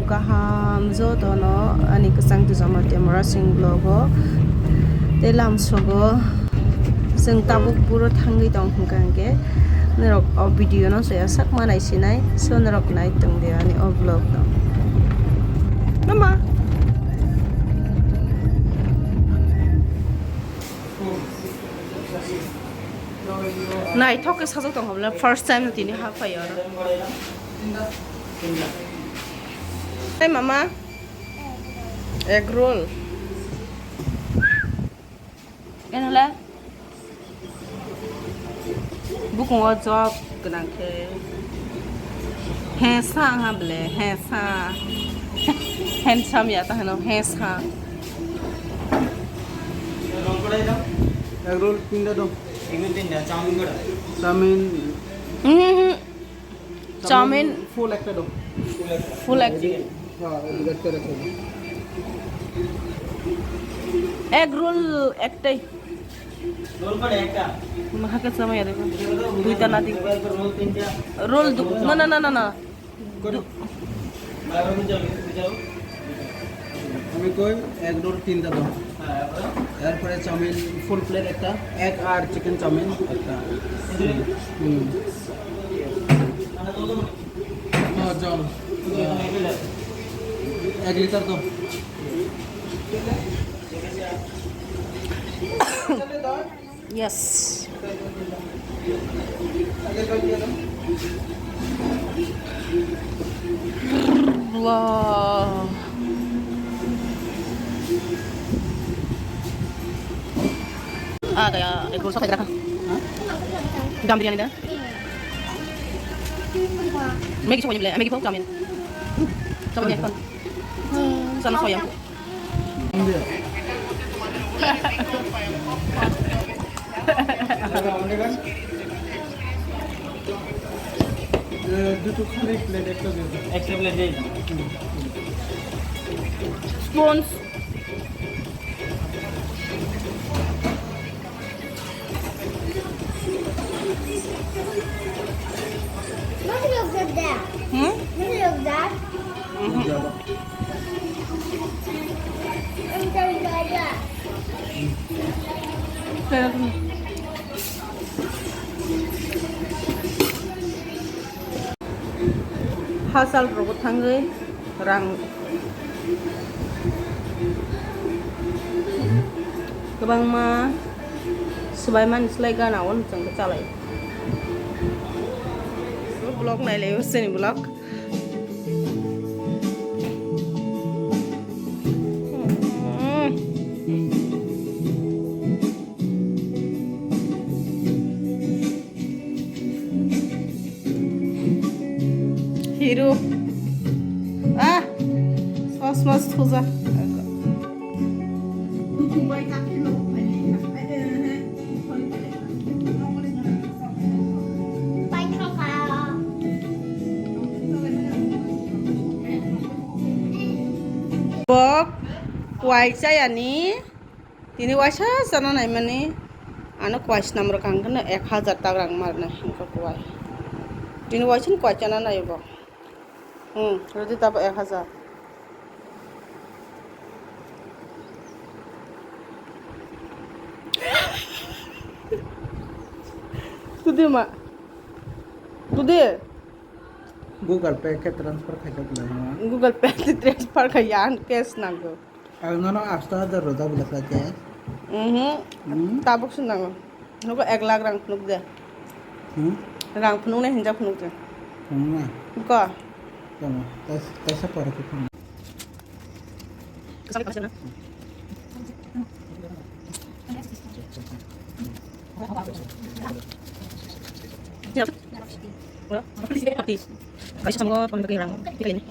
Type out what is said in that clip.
kaham zo tono ani Kwchangti Jamatia Murasing blogo te lamsogo जों tabuk puro thangi tong hingkangke nerok o video no soya sak manai sinai so nerok nai tong de ani o vlog no mama nai thok ke sajok tong habla first time tini ha phai aro hey mama egg roll enala buku job kenang ke hesa ha ble hesa handsome ya ta hano hesa egg roll pinda dong Ingin tindak camin ko dah. Chow mein chow mein full একটা দong full egg হ্যাঁ এদিকে করে রাখো egg roll একটাই Roll ko dah ekta. mahaka sama ya দেখো দুইটা না দি Roll tinda. roll না না না না না করো Baru bijau. আমি কই এগ রোল তিনটা দাও Nah, apa? এরপরে চাউমিন ফুল প্লেট একটা এগ আর চিকেন চাউমিন একটা হুম Mana tu tu? হ্যাঁ জল এক লিটার দাও yes wow kayak egg roll sa kaya dam biryani dah Maggi semua beli Maggi pun kami sama ni kan sana soya India দুটো খালি plate একটা দিয়ে দাও Extra plate deh. spoons What looks at that? hmm What looks that? যাবা I'm going to that. Hasal robot tanggai rang kebang ma sebaiman selai ganawon jang kecalai blog nai Laio sini blog Hiru sos mas thuza Bye, Papa. bok Kwchangti tini waisa sana nai mani ano Kwchangti namro kangkana 1000 tak rang marna hingka kwai tini waisin Kwchangti nai bok roti tapa 1000 Tude mak Tude Google पे के transfer खाइता ना Google Pay transfer kayan cash nago ना ना आस्ता दर रोदा बुलाता है tabuk sunago nugo 1 lakh rang phunuk de rang phunuk ne hinja phunuk de ना ko चलो कैसा पड़ा के खाना kesana kesana Siap. Wala, kasi sama ko pang rang. Kita ini.